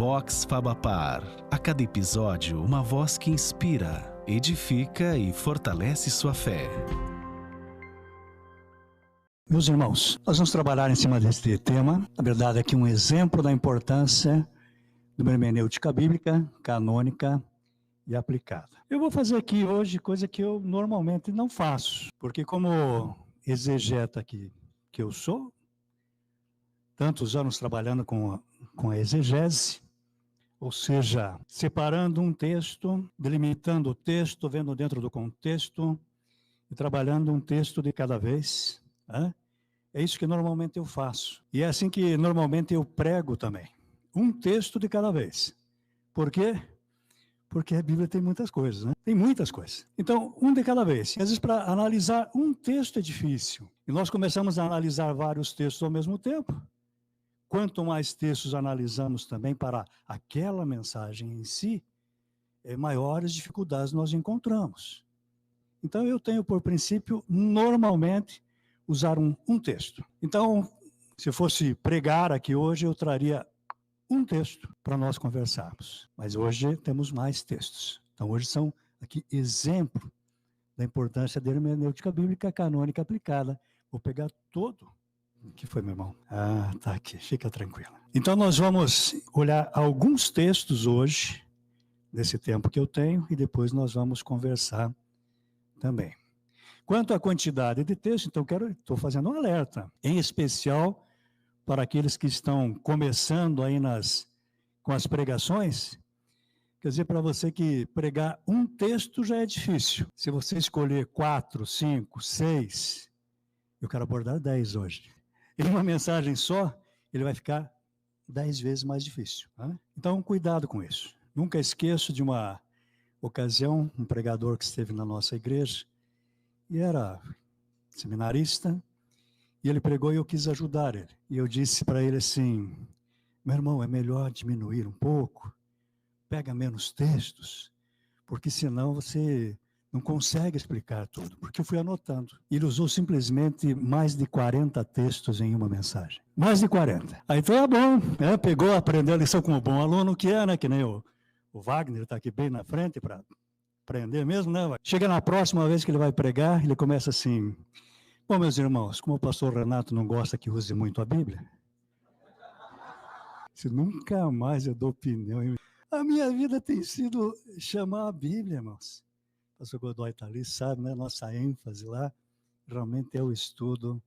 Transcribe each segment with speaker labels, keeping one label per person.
Speaker 1: Vox Fabapar. A cada episódio, uma voz que inspira, edifica e fortalece sua fé.
Speaker 2: Meus irmãos, nós vamos trabalhar em cima deste tema. Na verdade, aqui um exemplo da importância de uma hermenêutica bíblica, canônica e aplicada. Eu vou fazer aqui hoje coisa que eu normalmente não faço, porque como exegeta que eu sou, tantos anos trabalhando com a exegese, ou seja, separando um texto, delimitando o texto, vendo dentro do contexto e trabalhando um texto de cada vez. É isso que normalmente eu faço. E é assim que normalmente eu prego também. Um texto de cada vez. Por quê? Porque a Bíblia tem muitas coisas, né? Tem muitas coisas. Então, um de cada vez. E às vezes para analisar um texto é difícil. E nós começamos a analisar vários textos ao mesmo tempo. Quanto mais textos analisamos também para aquela mensagem em si, maiores dificuldades nós encontramos. Então, eu tenho por princípio, normalmente, usar um texto. Então, se eu fosse pregar aqui hoje, eu traria um texto para nós conversarmos. Mas hoje temos mais textos. Então, hoje são aqui exemplo da importância da hermenêutica bíblica canônica aplicada. Vou pegar todo. O que foi, meu irmão? Tá aqui, fica tranquilo. Então, nós vamos olhar alguns textos hoje, nesse tempo que eu tenho, e depois nós vamos conversar também. Quanto à quantidade de textos, então estou fazendo um alerta, em especial para aqueles que estão começando aí com as pregações. Quer dizer, para você que pregar um texto já é difícil. Se você escolher 4, 5, 6, eu quero abordar 10 hoje. Em uma mensagem só, ele vai ficar 10 vezes mais difícil. Então, cuidado com isso. Nunca esqueço de uma ocasião, um pregador que esteve na nossa igreja, e era seminarista, e ele pregou e eu quis ajudar ele. E eu disse para ele assim, meu irmão, é melhor diminuir um pouco, pega menos textos, porque senão você não consegue explicar tudo, porque eu fui anotando. Ele usou simplesmente mais de 40 textos em uma mensagem. Mais de 40. Aí foi bom, né? Pegou, aprendeu a lição como bom aluno que é, né? Que nem o Wagner está aqui bem na frente para aprender mesmo, né? Chega na próxima vez que ele vai pregar, ele começa assim, bom, meus irmãos, como o pastor Renato não gosta que use muito a Bíblia, se nunca mais eu dou opinião. A minha vida tem sido chamar a Bíblia, irmãos. O pastor Godoy está ali, sabe, né? Nossa ênfase lá realmente é o estudo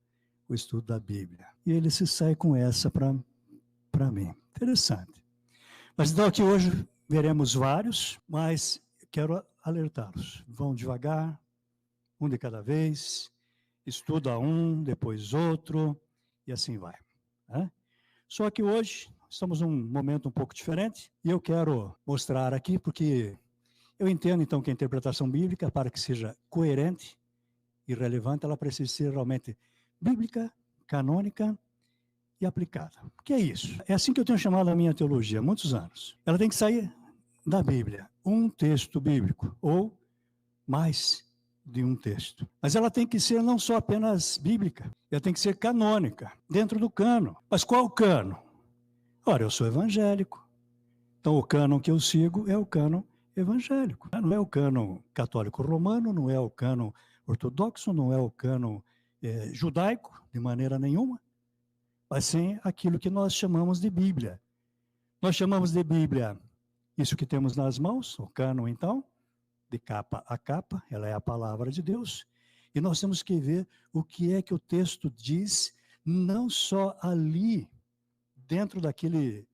Speaker 2: da Bíblia. E ele se sai com essa para mim. Interessante. Mas então aqui hoje veremos vários, mas quero alertá-los. Vão devagar, um de cada vez, estuda um, depois outro, e assim vai. Só que hoje estamos num momento um pouco diferente, e eu quero mostrar aqui, porque eu entendo então que a interpretação bíblica, para que seja coerente e relevante, ela precisa ser realmente bíblica, canônica e aplicada. O que é isso? É assim que eu tenho chamado a minha teologia há muitos anos. Ela tem que sair da Bíblia, um texto bíblico, ou mais de um texto. Mas ela tem que ser não só apenas bíblica, ela tem que ser canônica, dentro do cânon. Mas qual cânon? Ora, eu sou evangélico. Então o cânon que eu sigo é o cânon evangélico. Não é o cânon católico romano, não é o cânon ortodoxo, não é o cânon judaico, de maneira nenhuma, mas sim aquilo que nós chamamos de Bíblia. Nós chamamos de Bíblia isso que temos nas mãos, o cânon então, de capa a capa, ela é a palavra de Deus, e nós temos que ver o que é que o texto diz, não só ali, dentro daquele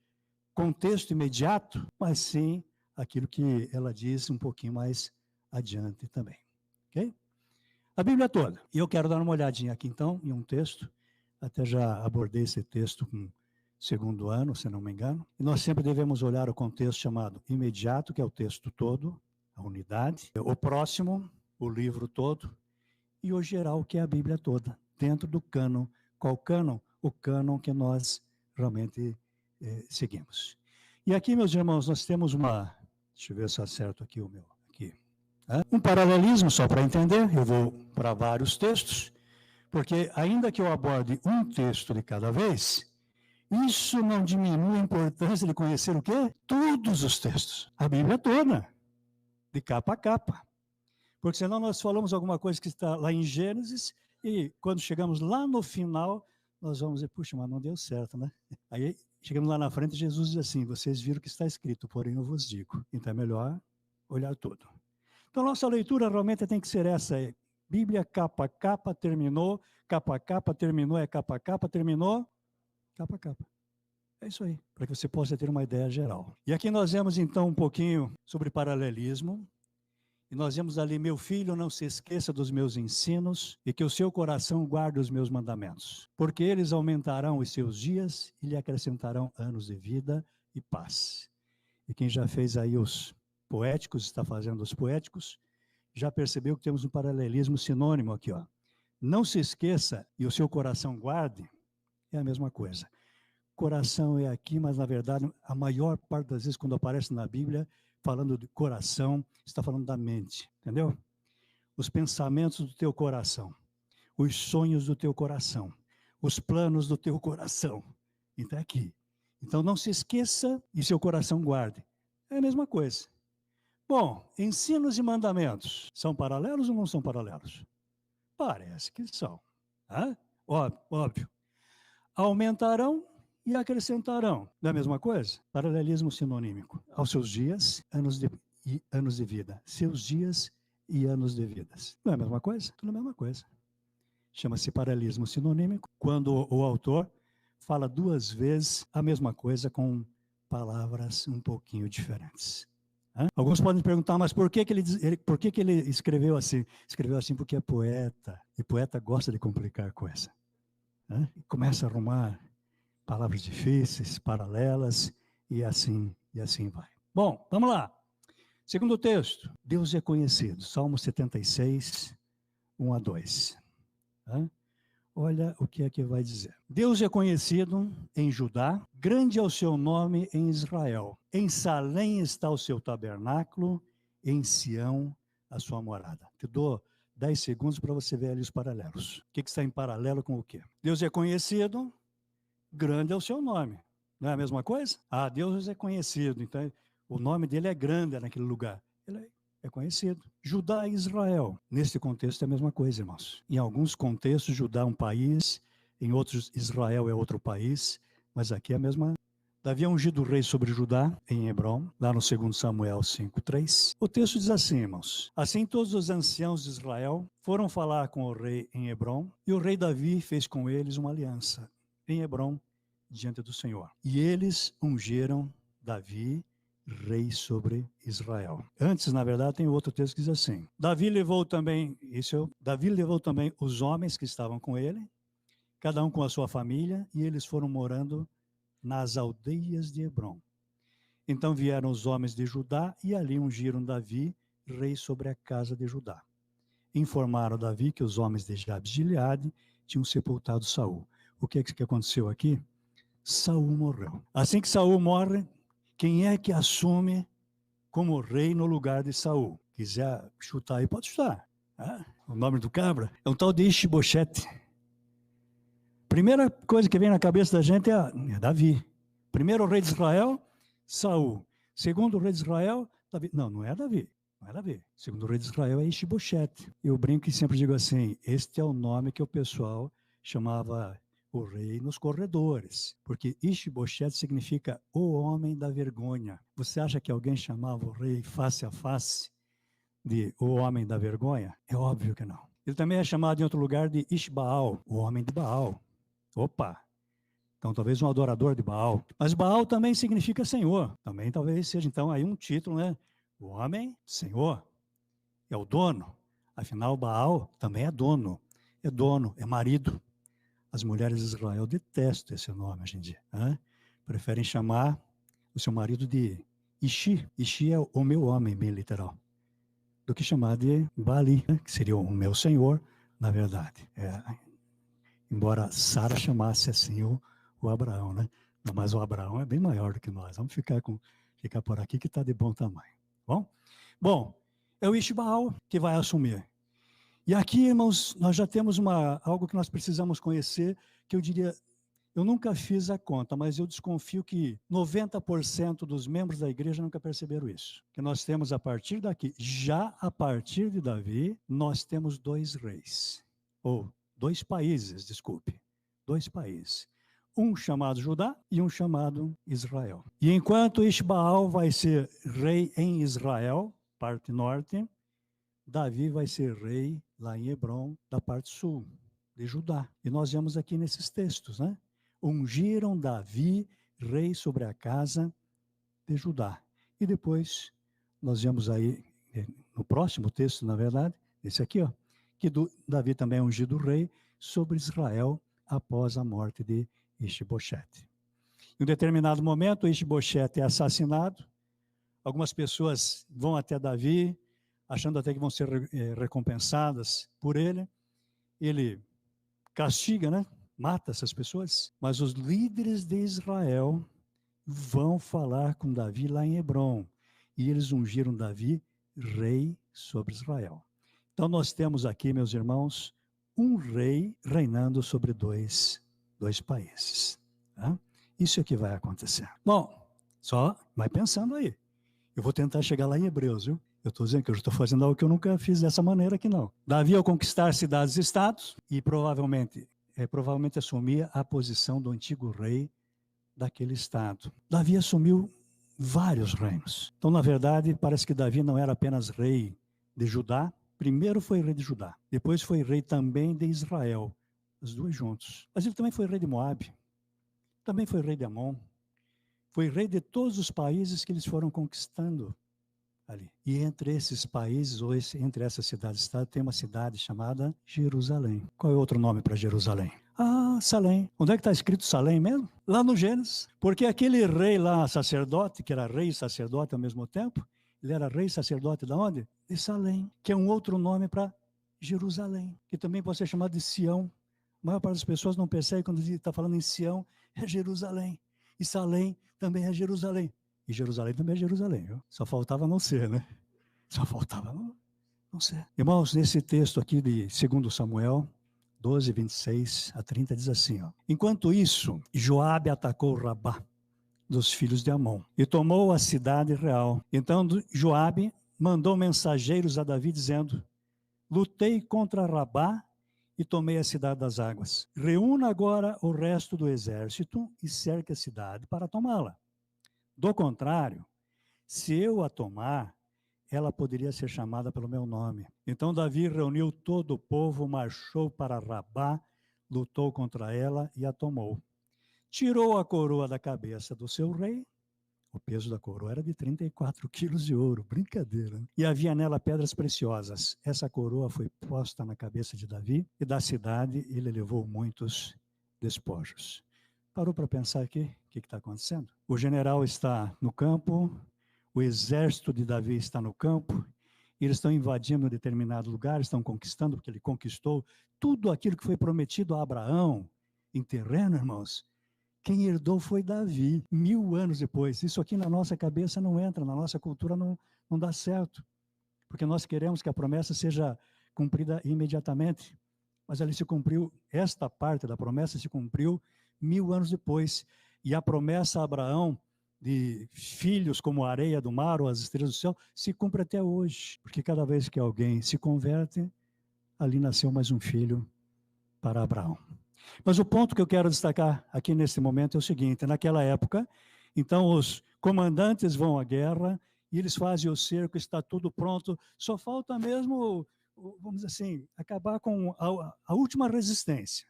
Speaker 2: contexto imediato, mas sim aquilo que ela diz um pouquinho mais adiante também. Ok? A Bíblia toda. E eu quero dar uma olhadinha aqui então, em um texto, até já abordei esse texto com segundo ano, se não me engano, e nós sempre devemos olhar o contexto chamado imediato, que é o texto todo, a unidade, o próximo, o livro todo, e o geral, que é a Bíblia toda, dentro do cânon. Qual cânon? O cânon que nós realmente seguimos. E aqui, meus irmãos, nós temos deixa eu ver se acerto aqui o meu, aqui. Um paralelismo, só para entender, eu vou para vários textos, porque ainda que eu aborde um texto de cada vez, Isso não diminui a importância de conhecer o quê? Todos os textos. A Bíblia toda, de capa a capa. Porque senão nós falamos alguma coisa que está lá em Gênesis e quando chegamos lá no final, nós vamos dizer, puxa, mas não deu certo, né? Aí chegamos lá na frente e Jesus diz assim, vocês viram o que está escrito, porém eu vos digo. Então é melhor olhar tudo. Então nossa leitura realmente tem que ser essa, Bíblia capa a capa, terminou, capa a capa, terminou, é capa a capa, terminou, capa a capa. É isso aí, para que você possa ter uma ideia geral. E aqui nós vemos então um pouquinho sobre paralelismo. E nós vemos ali, meu filho, não se esqueça dos meus ensinos e que o seu coração guarde os meus mandamentos. Porque eles aumentarão os seus dias e lhe acrescentarão anos de vida e paz. E quem já fez aí os poéticos, está fazendo os poéticos, já percebeu que temos um paralelismo sinônimo aqui, ó. Não se esqueça e o seu coração guarde, é a mesma coisa. Coração é aqui, mas na verdade, a maior parte das vezes quando aparece na Bíblia, falando de coração, está falando da mente, entendeu? Os pensamentos do teu coração, os sonhos do teu coração, os planos do teu coração. Então é aqui. Então não se esqueça e seu coração guarde. É a mesma coisa. Bom, ensinos e mandamentos, são paralelos ou não são paralelos? Parece que são. Hã? Óbvio. Aumentarão e acrescentarão. Não é a mesma coisa? Paralelismo sinonímico. Aos seus dias, anos de vida. Seus dias e anos de vidas. Não é a mesma coisa? Tudo a mesma coisa. Chama-se paralelismo sinonímico, quando o autor fala duas vezes a mesma coisa com palavras um pouquinho diferentes. Alguns podem perguntar, mas por que ele escreveu assim? Escreveu assim porque é poeta, e poeta gosta de complicar coisa. Começa a arrumar palavras difíceis, paralelas, e assim vai. Bom, vamos lá. Segundo texto, Deus é conhecido, Salmo 76, 1 a 2. Olha o que é que vai dizer. Deus é conhecido em Judá, grande é o seu nome em Israel. Em Salém está o seu tabernáculo, em Sião a sua morada. Te dou 10 segundos para você ver ali os paralelos. O que está em paralelo com o quê? Deus é conhecido, grande é o seu nome. Não é a mesma coisa? Deus é conhecido, então o nome dele é grande naquele lugar. Ele é conhecido. Judá e Israel. Nesse contexto é a mesma coisa, irmãos. Em alguns contextos, Judá é um país, em outros, Israel é outro país, mas aqui é a mesma. Davi é ungido rei sobre Judá, em Hebrom, lá no 2 Samuel 5:3. O texto diz assim, irmãos: assim todos os anciãos de Israel foram falar com o rei em Hebrom, e o rei Davi fez com eles uma aliança em Hebrom, diante do Senhor. E eles ungiram Davi rei sobre Israel. Antes, na verdade, tem outro texto que diz assim: Davi levou também os homens que estavam com ele, cada um com a sua família, e eles foram morando nas aldeias de Hebrom. Então vieram os homens de Judá e ali ungiram Davi rei sobre a casa de Judá. Informaram Davi que os homens de Jabes de Gileade tinham sepultado Saul. O que é que aconteceu aqui? Saul morreu. Assim que Saul morre, quem é que assume como rei no lugar de Saul? Quiser chutar aí, pode chutar. O nome do cabra é um tal de Ish-Boshete. Primeira coisa que vem na cabeça da gente é Davi. Primeiro rei de Israel, Saul. Segundo rei de Israel, Davi. Não é Davi. Não é Davi. Segundo rei de Israel é Ish-Boshete. Eu brinco e sempre digo assim, este é o nome que o pessoal chamava o rei nos corredores, porque Ish-Boshete significa o homem da vergonha. Você acha que alguém chamava o rei face a face de o homem da vergonha? É óbvio que não. Ele também é chamado em outro lugar de Ish-Baal, o homem de Baal. Opa! Então talvez um adorador de Baal. Mas Baal também significa Senhor. Também talvez seja então aí um título, né? O homem, Senhor, é o dono. Afinal, Baal também é dono. É marido. As mulheres de Israel detestam esse nome hoje em dia. Preferem chamar o seu marido de Ishi. Ishi é o meu homem, bem literal. Do que chamar de Bali, que seria o meu senhor, na verdade. Embora Sara chamasse assim o Abraão, né? Mas o Abraão é bem maior do que nós. Vamos ficar por aqui que está de bom tamanho. Bom, é o Ish-Baal que vai assumir. E aqui, irmãos, nós já temos algo que nós precisamos conhecer, que eu diria, Eu nunca fiz a conta, mas eu desconfio que 90% dos membros da igreja nunca perceberam isso. Que nós temos a partir daqui, já a partir de Davi, nós temos 2 reis. Ou 2 países, desculpe. 2 países. Um chamado Judá e um chamado Israel. E enquanto Isbaal vai ser rei em Israel, parte norte, Davi vai ser rei lá em Hebrom, da parte sul, de Judá. E nós vemos aqui nesses textos, né? Ungiram Davi, rei sobre a casa de Judá. E depois, nós vemos aí, no próximo texto, na verdade, esse aqui, ó, que Davi também é ungido rei sobre Israel após a morte de Ish-boshete. Em um determinado momento, Ish-boshete é assassinado. Algumas pessoas vão até Davi, achando até que vão ser recompensadas por ele. Ele castiga, né? Mata essas pessoas. Mas os líderes de Israel vão falar com Davi lá em Hebrom. E eles ungiram Davi rei sobre Israel. Então nós temos aqui, meus irmãos, um rei reinando sobre dois países. Tá? Isso é que vai acontecer. Bom, só vai pensando aí. Eu vou tentar chegar lá em Hebreus, viu? Eu estou dizendo que eu estou fazendo algo que eu nunca fiz dessa maneira aqui, não. Davi, ao conquistar cidades e estados, e provavelmente assumia a posição do antigo rei daquele estado. Davi assumiu vários reinos. Então, na verdade, parece que Davi não era apenas rei de Judá. Primeiro foi rei de Judá. Depois foi rei também de Israel. Os 2 juntos. Mas ele também foi rei de Moabe. Também foi rei de Amon. Foi rei de todos os países que eles foram conquistando ali. E entre esses países, ou entre essas cidades-estado, tem uma cidade chamada Jerusalém. Qual é o outro nome para Jerusalém? Ah, Salém. Onde é que está escrito Salém mesmo? Lá no Gênesis. Porque aquele rei lá, sacerdote, que era rei e sacerdote ao mesmo tempo, ele era rei e sacerdote de onde? De Salém, que é um outro nome para Jerusalém, que também pode ser chamado de Sião. A maior parte das pessoas não percebe quando está falando em Sião, é Jerusalém. E Salém também é Jerusalém. E Jerusalém também é Jerusalém, viu? Só faltava não ser, né? Só faltava não ser. Irmãos, nesse texto aqui de 2 Samuel 12, 26 a 30, diz assim, ó. Enquanto isso, Joabe atacou Rabá, dos filhos de Amon, e tomou a cidade real. Então Joabe mandou mensageiros a Davi, dizendo, lutei contra Rabá e tomei a cidade das águas. Reúna agora o resto do exército e cerque a cidade para tomá-la. Do contrário, se eu a tomar, ela poderia ser chamada pelo meu nome. Então Davi reuniu todo o povo, marchou para Rabá, lutou contra ela e a tomou. Tirou a coroa da cabeça do seu rei. O peso da coroa era de 34 quilos de ouro, brincadeira. Né? E havia nela pedras preciosas. Essa coroa foi posta na cabeça de Davi e da cidade ele levou muitos despojos. Parou para pensar aqui o que está acontecendo? O general está no campo, o exército de Davi está no campo, e eles estão invadindo um determinado lugar, estão conquistando, porque ele conquistou tudo aquilo que foi prometido a Abraão em terreno, irmãos. Quem herdou foi Davi, 1000 anos depois. Isso aqui na nossa cabeça não entra, na nossa cultura não dá certo. Porque nós queremos que a promessa seja cumprida imediatamente. Mas ali se cumpriu, esta parte da promessa se cumpriu 1000 anos depois. E a promessa a Abraão de filhos como a areia do mar ou as estrelas do céu se cumpre até hoje. Porque cada vez que alguém se converte, ali nasceu mais um filho para Abraão. Mas o ponto que eu quero destacar aqui nesse momento é o seguinte, naquela época, então os comandantes vão à guerra e eles fazem o cerco, está tudo pronto, só falta mesmo, vamos dizer assim, acabar com a última resistência.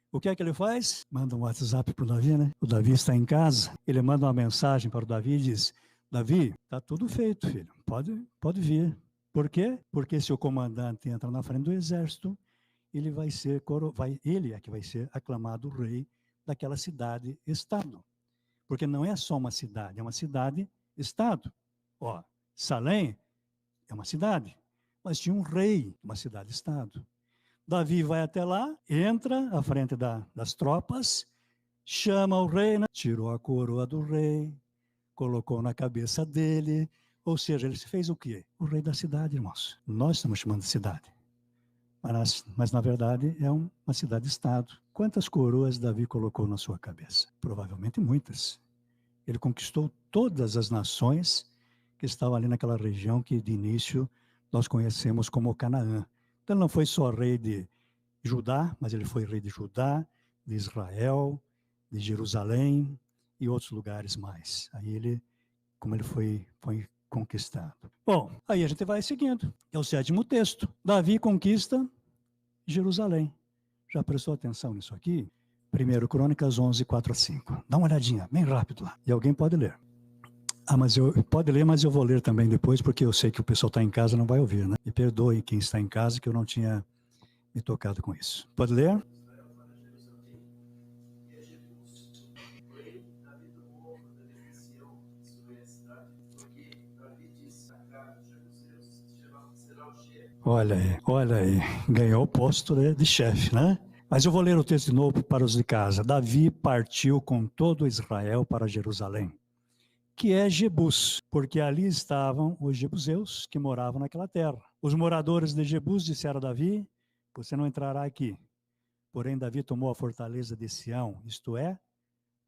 Speaker 2: O que é que ele faz? Manda um WhatsApp para o Davi, né? O Davi está em casa, ele manda uma mensagem para o Davi e diz, Davi, está tudo feito, filho, pode vir. Por quê? Porque se o comandante entra na frente do exército, ele é que vai ser aclamado rei daquela cidade-estado. Porque não é só uma cidade, é uma cidade-estado. Ó, Salém é uma cidade, mas tinha um rei, uma cidade-estado. Davi vai até lá, entra à frente das tropas, chama o rei, né? Tirou a coroa do rei, colocou na cabeça dele, ou seja, ele fez o quê? O rei da cidade, irmãos. Nós estamos chamando de cidade. Mas na verdade é uma cidade-estado. Quantas coroas Davi colocou na sua cabeça? Provavelmente muitas. Ele conquistou todas as nações que estavam ali naquela região que de início nós conhecemos como Canaã. Então ele não foi só rei de Judá, mas ele foi rei de Judá, de Israel, de Jerusalém e outros lugares mais. Aí ele, como ele foi conquistado. Bom, aí a gente vai seguindo. É o 7º texto. Davi conquista Jerusalém. Já prestou atenção nisso aqui? 1 Crônicas 11, 4 a 5. Dá uma olhadinha, bem rápido lá. E alguém pode ler. Pode ler, mas eu vou ler também depois, porque eu sei que o pessoal está em casa e não vai ouvir, né? E perdoe quem está em casa que eu não tinha me tocado com isso. Pode ler? Olha aí, ganhou o posto de chefe, né? Mas eu vou ler o texto de novo para os de casa. Davi partiu com todo Israel para Jerusalém, que é Jebus, porque ali estavam os jebuseus que moravam naquela terra. Os moradores de Jebus disseram a Davi: você não entrará aqui. Porém, Davi tomou a fortaleza de Sião, isto é,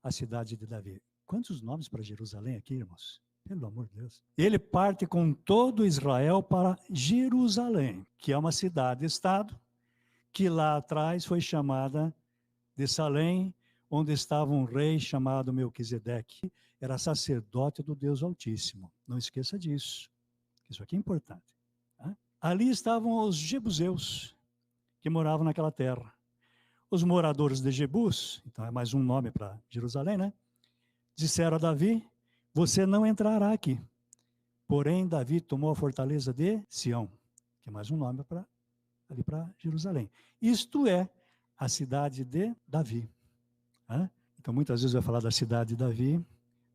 Speaker 2: a cidade de Davi. Quantos nomes para Jerusalém aqui, irmãos? Pelo amor de Deus. Ele parte com todo Israel para Jerusalém, que é uma cidade-estado, que lá atrás foi chamada de Salém, onde estava um rei chamado Melquisedeque, era sacerdote do Deus Altíssimo. Não esqueça disso. Isso aqui é importante. Tá? Ali estavam os jebuseus, que moravam naquela terra. Os moradores de Jebus, então é mais um nome para Jerusalém, né? Disseram a Davi: você não entrará aqui. Porém, Davi tomou a fortaleza de Sião, que é mais um nome ali para Jerusalém. Isto é a cidade de Davi. Né? Então, muitas vezes vai falar da cidade de Davi,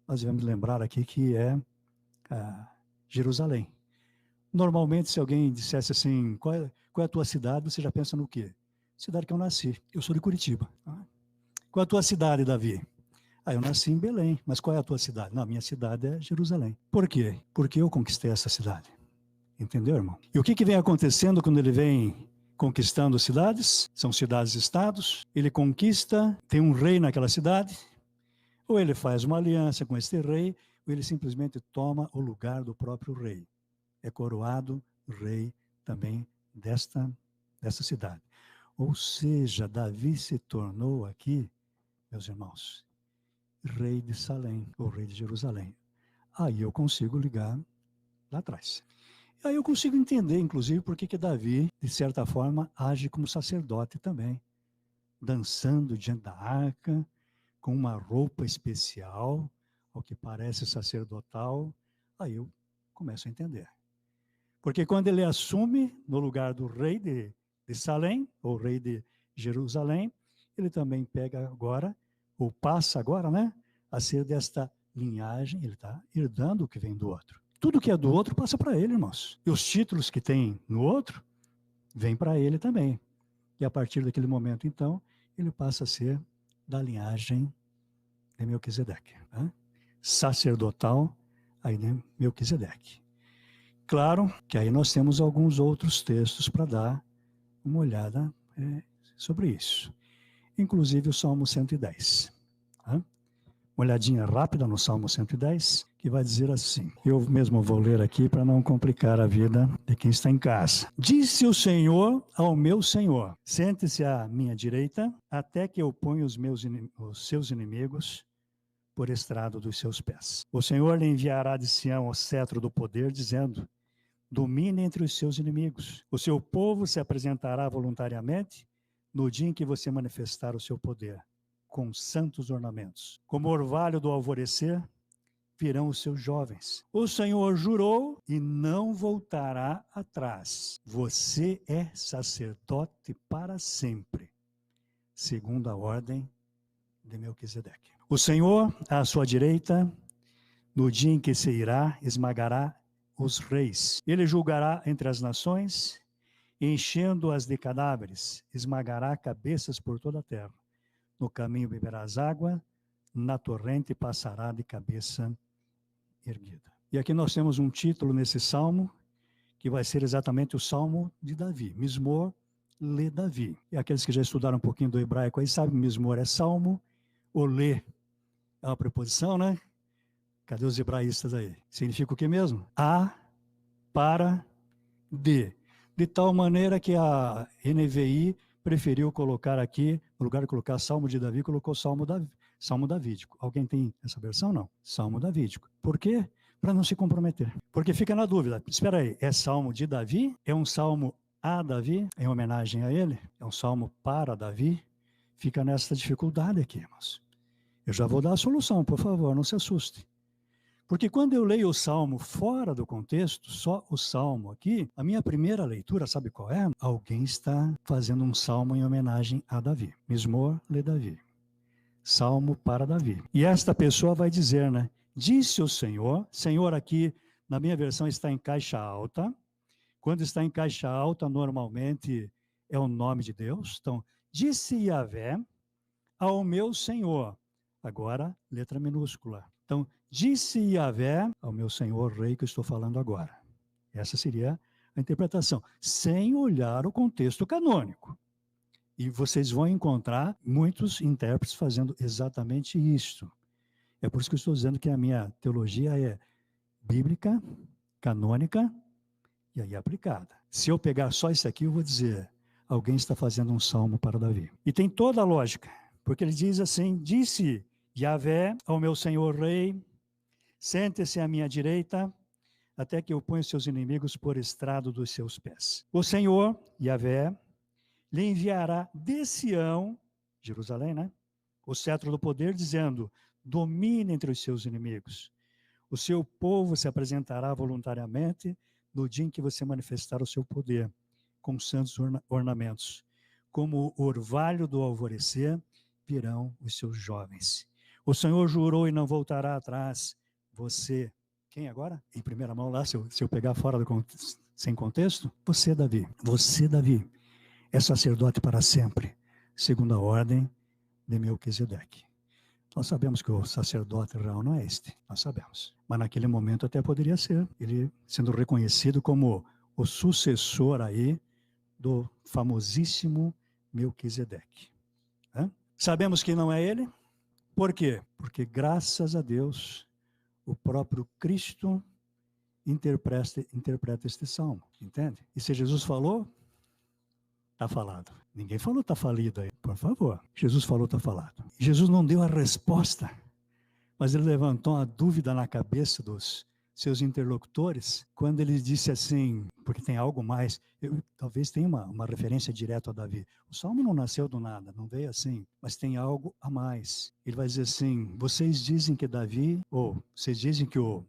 Speaker 2: nós devemos lembrar aqui que é Jerusalém. Normalmente, se alguém dissesse assim, qual é a tua cidade, você já pensa no quê? Cidade que eu nasci. Eu sou de Curitiba. Tá? Qual é a tua cidade, Davi? Eu nasci em Belém, mas qual é a tua cidade? Não, minha cidade é Jerusalém. Por quê? Porque eu conquistei essa cidade. Entendeu, irmão? E o que vem acontecendo quando ele vem conquistando cidades? São cidades-estados. Ele conquista, tem um rei naquela cidade, ou ele faz uma aliança com este rei, ou ele simplesmente toma o lugar do próprio rei. É coroado rei também desta cidade. Ou seja, Davi se tornou aqui, meus irmãos, rei de Salém, ou rei de Jerusalém. Aí eu consigo ligar lá atrás. Aí eu consigo entender, inclusive, por que Davi, de certa forma, age como sacerdote também, dançando diante da arca, com uma roupa especial, ao que parece sacerdotal. Aí eu começo a entender. Porque quando ele assume no lugar do rei de Salém, ou rei de Jerusalém, ele também pega agora, ou passa agora, né, a ser desta linhagem, ele está herdando o que vem do outro. Tudo que é do outro passa para ele, irmãos. E os títulos que tem no outro, vêm para ele também. E a partir daquele momento, então, ele passa a ser da linhagem de Melquisedeque. Né? Sacerdotal, aí de Melquisedeque. Claro que aí nós temos alguns outros textos para dar uma olhada sobre isso. Inclusive o Salmo 110. Tá? Uma olhadinha rápida no Salmo 110, que vai dizer assim. Eu mesmo vou ler aqui para não complicar a vida de quem está em casa. Disse o Senhor ao meu Senhor: sente-se à minha direita, até que eu ponha os seus inimigos por estrado dos seus pés. O Senhor lhe enviará de Sião o cetro do poder, dizendo: domine entre os seus inimigos. O seu povo se apresentará voluntariamente no dia em que você manifestar o seu poder, com santos ornamentos. Como orvalho do alvorecer, virão os seus jovens. O Senhor jurou e não voltará atrás. Você é sacerdote para sempre, segundo a ordem de Melquisedeque. O Senhor, à sua direita, no dia em que se irá, esmagará os reis. Ele julgará entre as nações, enchendo-as de cadáveres, esmagará cabeças por toda a terra. No caminho beberás água, na torrente passará de cabeça erguida. E aqui nós temos um título nesse salmo, que vai ser exatamente o Salmo de Davi, Mismor, lê Davi. E aqueles que já estudaram um pouquinho do hebraico aí sabem, Mismor é salmo, o lê é uma preposição, né? Cadê os hebraístas aí? Significa o que mesmo? A, para, de. De tal maneira que a NVI preferiu colocar aqui, no lugar de colocar Salmo de Davi, colocou Salmo Davídico. Alguém tem essa versão? Não. Salmo Davídico. Por quê? Para não se comprometer. Porque fica na dúvida. Espera aí, é Salmo de Davi? É um Salmo a Davi, em homenagem a ele? É um Salmo para Davi? Fica nessa dificuldade aqui, irmãos. Eu já vou dar a solução, por favor, não se assuste. Porque quando eu leio o Salmo fora do contexto, só o Salmo aqui, a minha primeira leitura, sabe qual é? Alguém está fazendo um Salmo em homenagem a Davi. Mismor lê Davi. Salmo para Davi. E esta pessoa vai dizer, né? Disse o Senhor, Senhor aqui, na minha versão está em caixa alta. Quando está em caixa alta, normalmente é o nome de Deus. Então, disse Yahvé ao meu Senhor. Agora, letra minúscula. Então, disse Yahvé ao meu Senhor rei que eu estou falando agora. Essa seria a interpretação, sem olhar o contexto canônico. E vocês vão encontrar muitos intérpretes fazendo exatamente isto. É por isso que eu estou dizendo que a minha teologia é bíblica, canônica e aí aplicada. Se eu pegar só isso aqui, eu vou dizer, alguém está fazendo um salmo para Davi. E tem toda a lógica, porque ele diz assim, disse Yahvé ao meu Senhor rei, sente-se à minha direita, até que eu ponha seus inimigos por estrado dos seus pés. O Senhor, Yahvé, lhe enviará de Sião, Jerusalém, né? O cetro do poder, dizendo, domine entre os seus inimigos. O seu povo se apresentará voluntariamente no dia em que você manifestar o seu poder, com santos ornamentos. Como o orvalho do alvorecer, virão os seus jovens. O Senhor jurou e não voltará atrás. Você, quem agora? Em primeira mão lá, se eu pegar fora do contexto, sem contexto, você, Davi, é sacerdote para sempre, segundo a ordem de Melquisedeque. Nós sabemos que o sacerdote real não é este, nós sabemos. Mas naquele momento até poderia ser, ele sendo reconhecido como o sucessor aí do famosíssimo Melquisedeque. Sabemos que não é ele, por quê? Porque graças a Deus, o próprio Cristo interpreta este salmo, entende? E se Jesus falou, está falado. Ninguém falou está falido aí, por favor. Jesus falou está falado. Jesus não deu a resposta, mas ele levantou a dúvida na cabeça dos seus interlocutores, quando ele disse assim, porque tem algo mais, talvez tenha uma referência direta a Davi. O Salmo não nasceu do nada, não veio assim, mas tem algo a mais. Ele vai dizer assim, vocês dizem que Davi, ou vocês dizem que o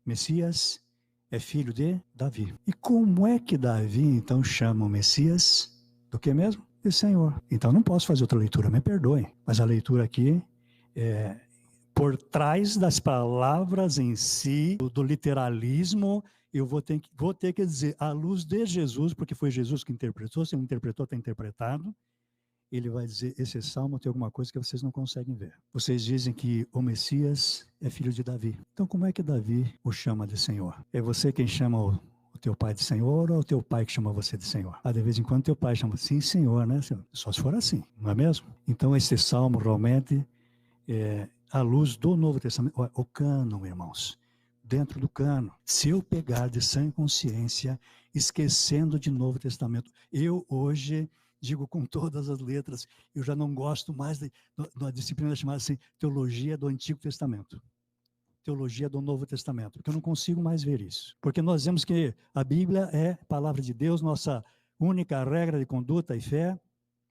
Speaker 2: Messias é filho de Davi. E como é que Davi, então, chama o Messias do que mesmo? De Senhor. Então não posso fazer outra leitura, me perdoem, mas a leitura aqui é por trás das palavras em si, do literalismo, eu vou ter que dizer, à luz de Jesus, porque foi Jesus que interpretou, se não interpretou, está interpretado, ele vai dizer, esse salmo tem alguma coisa que vocês não conseguem ver. Vocês dizem que o Messias é filho de Davi. Então como é que Davi o chama de Senhor? É você quem chama o teu pai de Senhor ou é o teu pai que chama você de Senhor? De vez em quando teu pai chama, sim, Senhor, né? Só se for assim, não é mesmo? Então esse salmo realmente à luz do Novo Testamento, o cânon, irmãos, dentro do cânon, se eu pegar de sã consciência, esquecendo de Novo Testamento, eu hoje digo com todas as letras, eu já não gosto mais da disciplina chamada assim, teologia do Antigo Testamento, teologia do Novo Testamento, porque eu não consigo mais ver isso, porque nós vemos que a Bíblia é palavra de Deus, nossa única regra de conduta e fé,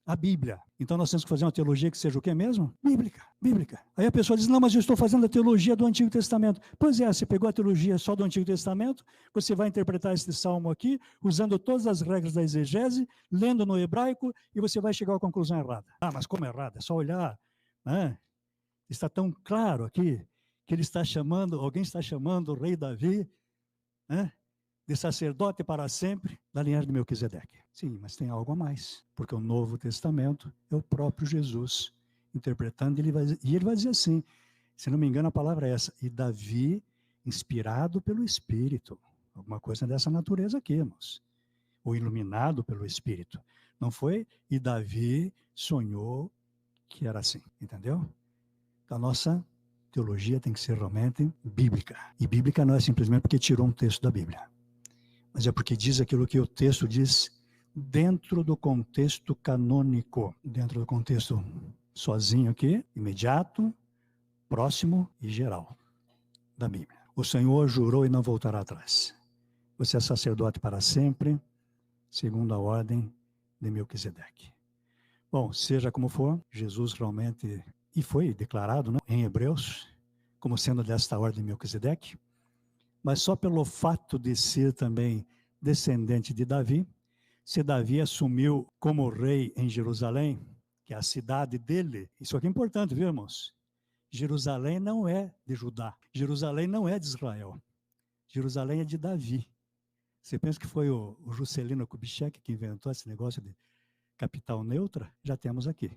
Speaker 2: a Bíblia. Então nós temos que fazer uma teologia que seja o quê mesmo? Bíblica. Aí a pessoa diz, não, mas eu estou fazendo a teologia do Antigo Testamento. Pois é, você pegou a teologia só do Antigo Testamento, você vai interpretar esse salmo aqui, usando todas as regras da exegese, lendo no hebraico, e você vai chegar à conclusão errada. Mas como errada? É só olhar, né? Está tão claro aqui, que ele está chamando, alguém está chamando o rei Davi, né? De sacerdote para sempre, da linhagem de Melquisedeque. Sim, mas tem algo a mais, porque o Novo Testamento é o próprio Jesus interpretando, e ele vai dizer assim, se não me engano a palavra é essa, e Davi, inspirado pelo Espírito, alguma coisa dessa natureza aqui, irmãos, ou iluminado pelo Espírito. Não foi? E Davi sonhou que era assim, entendeu? Então, a nossa teologia tem que ser realmente bíblica. E bíblica não é simplesmente porque tirou um texto da Bíblia, mas é porque diz aquilo que o texto diz dentro do contexto canônico, dentro do contexto sozinho aqui, imediato, próximo e geral da Bíblia. O Senhor jurou e não voltará atrás. Você é sacerdote para sempre, segundo a ordem de Melquisedeque. Bom, seja como for, Jesus realmente, e foi declarado, né, em Hebreus, como sendo desta ordem de Melquisedeque, mas só pelo fato de ser também descendente de Davi, se Davi assumiu como rei em Jerusalém, que é a cidade dele, isso aqui é importante, viu, irmãos? Jerusalém não é de Judá, Jerusalém não é de Israel, Jerusalém é de Davi. Você pensa que foi o Juscelino Kubitschek que inventou esse negócio de capital neutra? Já temos aqui.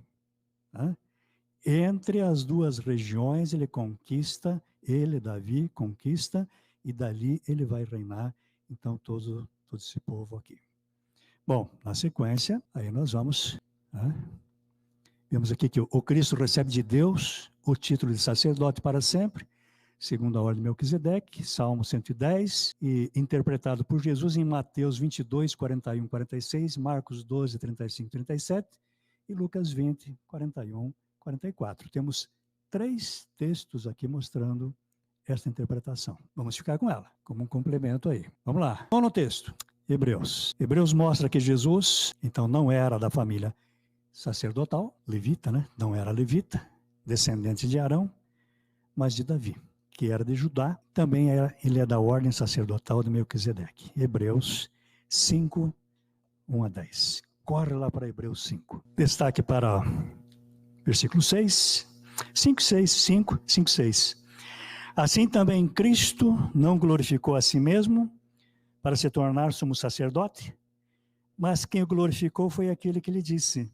Speaker 2: Tá? Entre as duas regiões ele conquista, Davi, conquista, e dali ele vai reinar, então, todo esse povo aqui. Bom, na sequência, aí nós vamos... Vemos aqui que o Cristo recebe de Deus o título de sacerdote para sempre, segundo a ordem de Melquisedeque, Salmo 110, e interpretado por Jesus em Mateus 22, 41, 46, Marcos 12, 35, 37 e Lucas 20, 41, 44. Temos 3 textos aqui mostrando esta interpretação. Vamos ficar com ela, como um complemento aí. Vamos lá. Vamos no texto. Hebreus. Hebreus mostra que Jesus, então, não era da família sacerdotal, levita, né? Não era levita, descendente de Arão, mas de Davi, que era de Judá, também ele é da ordem sacerdotal de Melquisedeque. Hebreus 5, 1 a 10. Corre lá para Hebreus 5. Destaque para versículo 6, 5, 6, 5, 5, 6. Assim também Cristo não glorificou a si mesmo para se tornar sumo sacerdote, mas quem o glorificou foi aquele que lhe disse: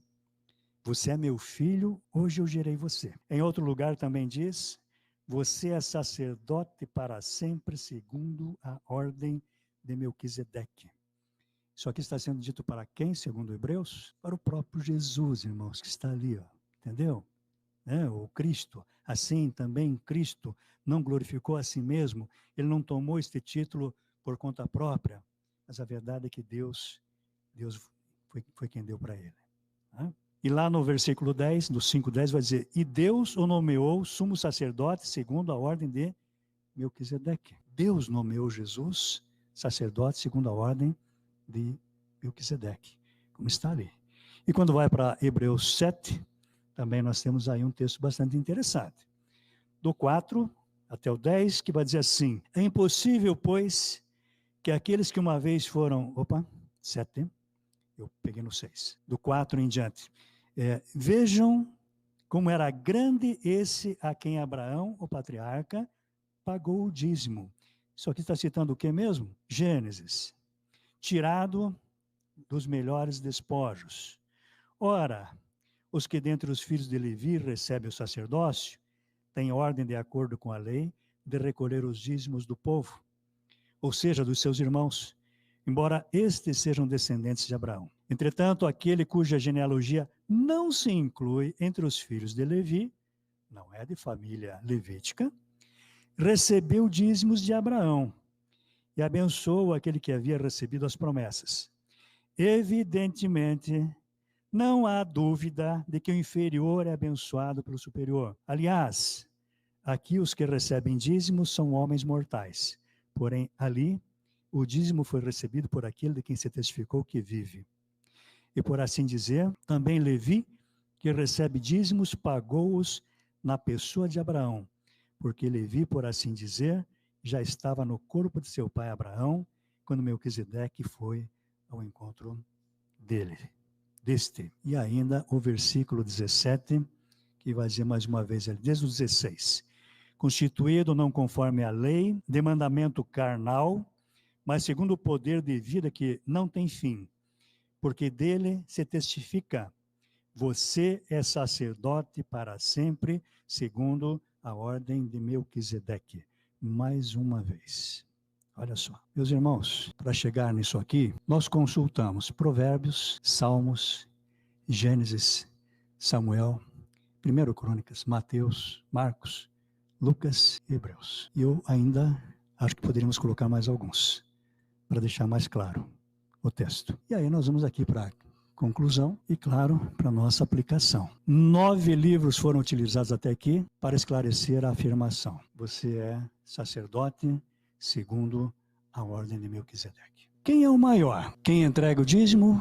Speaker 2: você é meu filho, hoje eu gerei você. Em outro lugar também diz: você é sacerdote para sempre, segundo a ordem de Melquisedeque. Isso aqui está sendo dito para quem, segundo Hebreus? Para o próprio Jesus, irmãos, que está ali, ó. Entendeu? O Cristo. Assim também Cristo não glorificou a si mesmo, ele não tomou este título por conta própria, mas a verdade é que Deus foi quem deu para ele. Tá? E lá no versículo 10, do 5:10, vai dizer: e Deus o nomeou sumo sacerdote segundo a ordem de Melquisedeque. Deus nomeou Jesus sacerdote segundo a ordem de Melquisedeque, como está ali. E quando vai para Hebreus 7, também nós temos aí um texto bastante interessante. Do 4 até o 10, que vai dizer assim: é impossível, pois, que aqueles que uma vez foram... 7, eu peguei no 6. Do 4 em diante. Vejam como era grande esse a quem Abraão, o patriarca, pagou o dízimo. Isso aqui está citando o que mesmo? Gênesis. Tirado dos melhores despojos. Ora, os que dentre os filhos de Levi recebem o sacerdócio, têm ordem de acordo com a lei de recolher os dízimos do povo, ou seja, dos seus irmãos, embora estes sejam descendentes de Abraão. Entretanto, aquele cuja genealogia não se inclui entre os filhos de Levi, não é de família levítica, recebeu dízimos de Abraão e abençoou aquele que havia recebido as promessas. Evidentemente, não há dúvida de que o inferior é abençoado pelo superior. Aliás, aqui os que recebem dízimos são homens mortais, porém ali o dízimo foi recebido por aquele de quem se testificou que vive. E por assim dizer, também Levi, que recebe dízimos, pagou-os na pessoa de Abraão, porque Levi, por assim dizer, já estava no corpo de seu pai Abraão, quando Melquisedeque foi ao encontro deste. E ainda o versículo 17, que vai dizer mais uma vez, desde o 16. Constituído não conforme a lei, de mandamento carnal, mas segundo o poder de vida que não tem fim, porque dele se testifica: você é sacerdote para sempre, segundo a ordem de Melquisedeque. Mais uma vez. Olha só. Meus irmãos, para chegar nisso aqui, nós consultamos Provérbios, Salmos, Gênesis, Samuel, 1 Crônicas, Mateus, Marcos, Lucas e Hebreus. E eu ainda acho que poderíamos colocar mais alguns, para deixar mais claro o texto. E aí nós vamos aqui para a conclusão e, claro, para a nossa aplicação. 9 livros foram utilizados até aqui para esclarecer a afirmação. Você é sacerdote segundo a ordem de Melquisedeque. Quem é o maior? Quem entrega o dízimo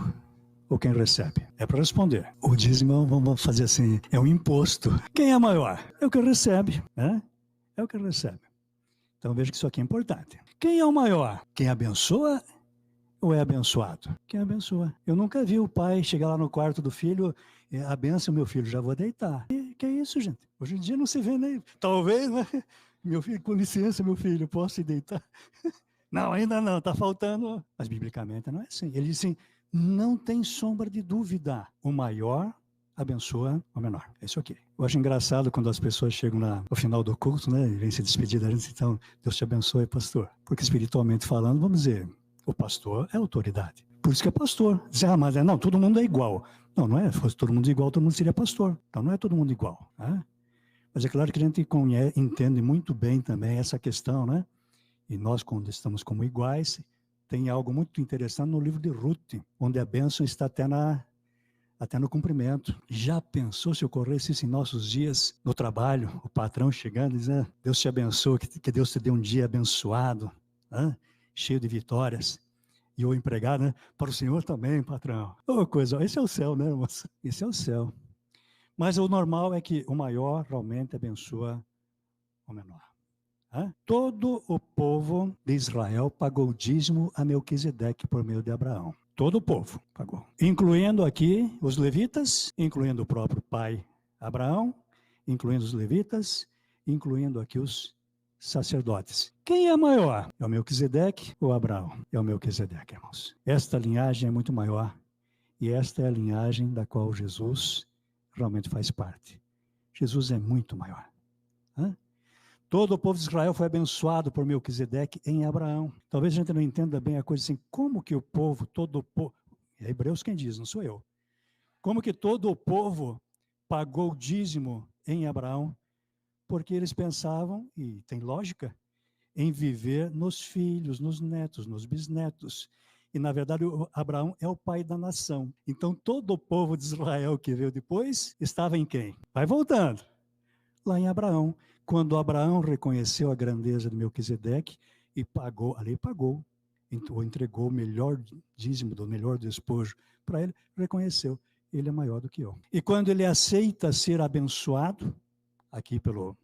Speaker 2: ou quem recebe? É para responder. O dízimo, vamos fazer assim, é um imposto. Quem é maior? É o que recebe, né? É o que recebe. Então veja que isso aqui é importante. Quem é o maior? Quem abençoa ou é abençoado? Quem abençoa. Eu nunca vi o pai chegar lá no quarto do filho, abençoa meu filho, já vou deitar. Que é isso, gente? Hoje em dia não se vê nem... Talvez, né? Meu filho, com licença, meu filho, posso ir deitar? Não, ainda não, está faltando. Mas biblicamente não é assim. Ele diz assim, não tem sombra de dúvida. O maior abençoa o menor. É isso aqui. Eu acho engraçado quando as pessoas chegam no final do culto, né? E vêm se despedir da gente, então, Deus te abençoe, pastor. Porque espiritualmente falando, vamos dizer, o pastor é autoridade. Por isso que é pastor. Diz, mas não, todo mundo é igual. Não, não é. Se fosse todo mundo igual, todo mundo seria pastor. Então não é todo mundo igual, né? Mas é claro que a gente entende muito bem também essa questão, né? E nós, quando estamos como iguais, tem algo muito interessante no livro de Ruth, onde a bênção está até no cumprimento. Já pensou se ocorresse isso em nossos dias, no trabalho, o patrão chegando e dizendo, Deus te abençoe, que Deus te dê um dia abençoado, né? Cheio de vitórias. E o empregado, né? Para o senhor também, patrão. Oh, coisa, esse é o céu, né, moça? Esse é o céu. Mas o normal é que o maior realmente abençoa o menor. Todo o povo de Israel pagou o dízimo a Melquisedeque por meio de Abraão. Todo o povo pagou. Incluindo aqui os levitas, incluindo o próprio pai Abraão, incluindo os levitas, incluindo aqui os sacerdotes. Quem é maior? É o Melquisedeque ou Abraão? É o Melquisedeque, irmãos. Esta linhagem é muito maior e esta é a linhagem da qual Jesus realmente faz parte. Jesus é muito maior. Todo o povo de Israel foi abençoado por Melquisedeque em Abraão. Talvez a gente não entenda bem a coisa assim, como que o povo, todo o povo, é Hebreus quem diz, não sou eu. Como que todo o povo pagou o dízimo em Abraão? Porque eles pensavam, e tem lógica, em viver nos filhos, nos netos, nos bisnetos. E, na verdade, Abraão é o pai da nação. Então, todo o povo de Israel que veio depois, estava em quem? Vai voltando. Lá em Abraão. Quando Abraão reconheceu a grandeza de Melquisedeque e pagou, ali pagou, ou entregou o melhor dízimo, do melhor despojo para ele, reconheceu, ele é maior do que eu. E quando ele aceita ser abençoado, aqui pelo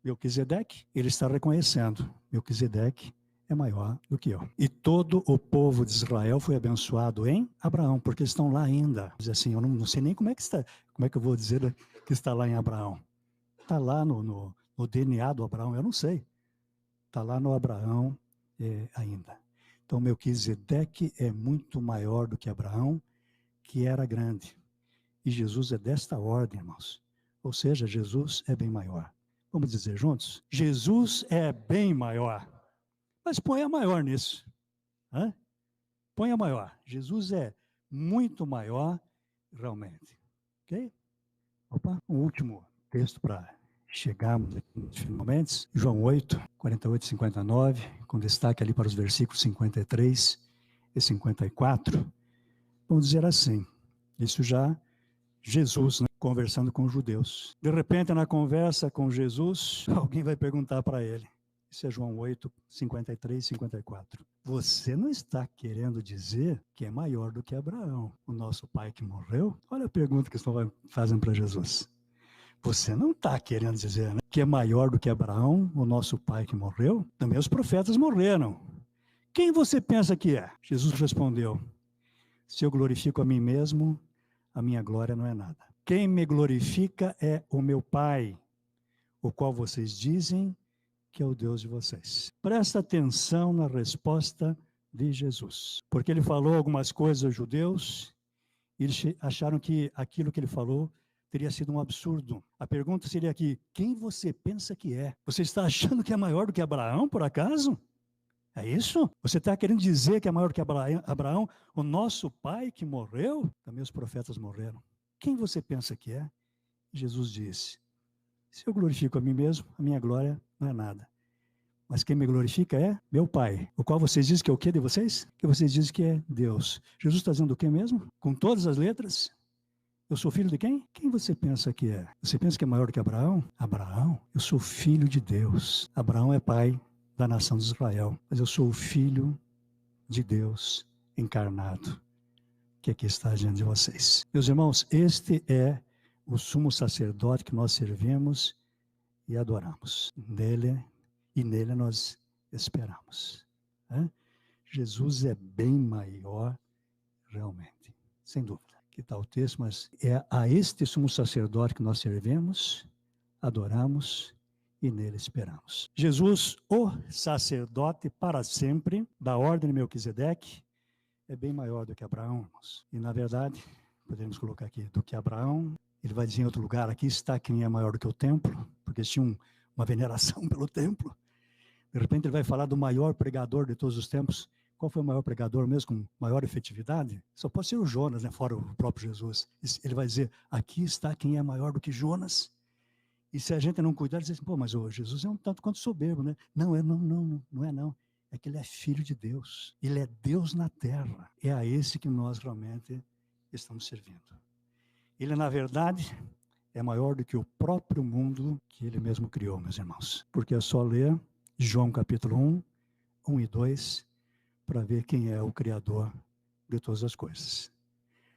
Speaker 2: Melquisedeque, ele está reconhecendo, Melquisedeque é maior do que eu. E todo o povo de Israel foi abençoado em Abraão, porque eles estão lá ainda. Diz assim, eu não sei nem como é que eu vou dizer que está lá em Abraão. Está lá no DNA do Abraão, eu não sei. Está lá no Abraão ainda. Então, Melquisedeque é muito maior do que Abraão, que era grande. E Jesus é desta ordem, irmãos. Ou seja, Jesus é bem maior. Vamos dizer juntos? Jesus é bem maior. Mas ponha maior nisso. Ponha maior. Jesus é muito maior, realmente. Ok? Opa, um último texto para chegarmos aqui nos finalmente. João 8, 48 e 59, com destaque ali para os versículos 53 e 54. Vamos dizer assim, isso já Jesus, né, conversando com os judeus. De repente, na conversa com Jesus, alguém vai perguntar para ele. Isso é João 8, 53 e 54. Você não está querendo dizer que é maior do que Abraão, o nosso pai que morreu? Olha a pergunta que estão fazendo para Jesus. Você não está querendo dizer, né, que é maior do que Abraão, o nosso pai que morreu? Também os profetas morreram. Quem você pensa que é? Jesus respondeu, se eu glorifico a mim mesmo, a minha glória não é nada. Quem me glorifica é o meu Pai, o qual vocês dizem que é o Deus de vocês. Presta atenção na resposta de Jesus. Porque ele falou algumas coisas aos judeus, e eles acharam que aquilo que ele falou teria sido um absurdo. A pergunta seria aqui, quem você pensa que é? Você está achando que é maior do que Abraão, por acaso? É isso? Você está querendo dizer que é maior que Abraão, o nosso pai que morreu? Também os profetas morreram. Quem você pensa que é? Jesus disse: se eu glorifico a mim mesmo, a minha glória não é nada. Mas quem me glorifica é meu Pai, o qual vocês dizem que é o quê de vocês? Que vocês dizem que é Deus. Jesus está dizendo o quê mesmo? Com todas as letras? Eu sou filho de quem? Quem você pensa que é? Você pensa que é maior que Abraão? Abraão, eu sou filho de Deus. Abraão é pai da nação de Israel, mas eu sou o filho de Deus encarnado, que aqui está diante de vocês. Meus irmãos, este é o sumo sacerdote que nós servimos e adoramos. Nele nós esperamos. Né? Jesus é bem maior, realmente, sem dúvida. Que está o texto, mas é a este sumo sacerdote que nós servimos, adoramos e nele esperamos. Jesus, o sacerdote para sempre, da ordem de Melquisedeque, é bem maior do que Abraão, irmãos. E na verdade, podemos colocar aqui, do que Abraão, ele vai dizer em outro lugar, aqui está quem é maior do que o templo, porque eles tinham uma veneração pelo templo. De repente ele vai falar do maior pregador de todos os tempos. Qual foi o maior pregador mesmo com maior efetividade? Só pode ser o Jonas, né? Fora o próprio Jesus. Ele vai dizer, aqui está quem é maior do que Jonas. E se a gente não cuidar, ele diz assim, pô, mas o Jesus é um tanto quanto soberbo, né? Não é não. É que ele é filho de Deus. Ele é Deus na terra. É a esse que nós realmente estamos servindo. Ele, na verdade, é maior do que o próprio mundo que ele mesmo criou, meus irmãos. Porque é só ler João capítulo 1 e 2, para ver quem é o Criador de todas as coisas.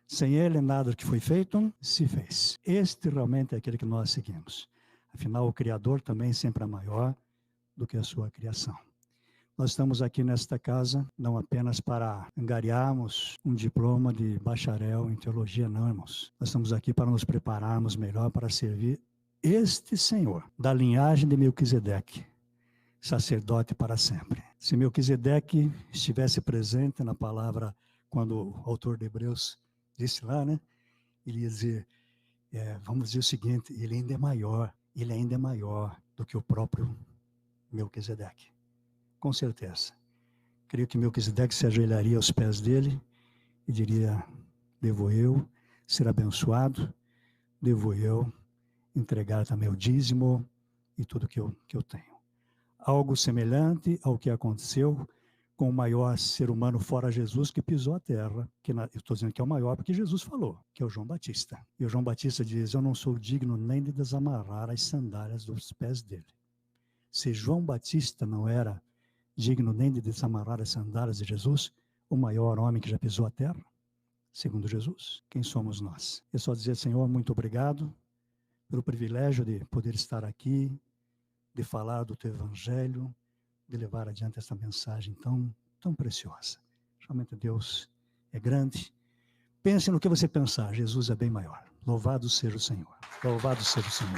Speaker 2: Sem ele, nada que foi feito se fez. Este realmente é aquele que nós seguimos. Afinal, o Criador também sempre é maior do que a sua criação. Nós estamos aqui nesta casa não apenas para angariarmos um diploma de bacharel em teologia, não, irmãos. Nós estamos aqui para nos prepararmos melhor para servir este Senhor, da linhagem de Melquisedeque, sacerdote para sempre. Se Melquisedeque estivesse presente na palavra, quando o autor de Hebreus disse lá, né? Ele ia dizer, vamos dizer o seguinte, ele ainda é maior do que o próprio Melquisedeque. Com certeza. Creio que Melquisedeque se ajoelharia aos pés dele e diria, devo eu ser abençoado, devo eu entregar também o dízimo e tudo que eu tenho. Algo semelhante ao que aconteceu com o maior ser humano fora Jesus que pisou a terra, eu estou dizendo que é o maior porque Jesus falou, que é o João Batista. E o João Batista diz, eu não sou digno nem de desamarrar as sandálias dos pés dele. Se João Batista não era digno nem de desamarrar as sandálias de Jesus, o maior homem que já pisou a terra, segundo Jesus, quem somos nós? É só dizer, Senhor, muito obrigado pelo privilégio de poder estar aqui, de falar do teu evangelho, de levar adiante essa mensagem tão preciosa. Realmente Deus é grande. Pense no que você pensar, Jesus é bem maior. Louvado seja o Senhor. Louvado seja o Senhor.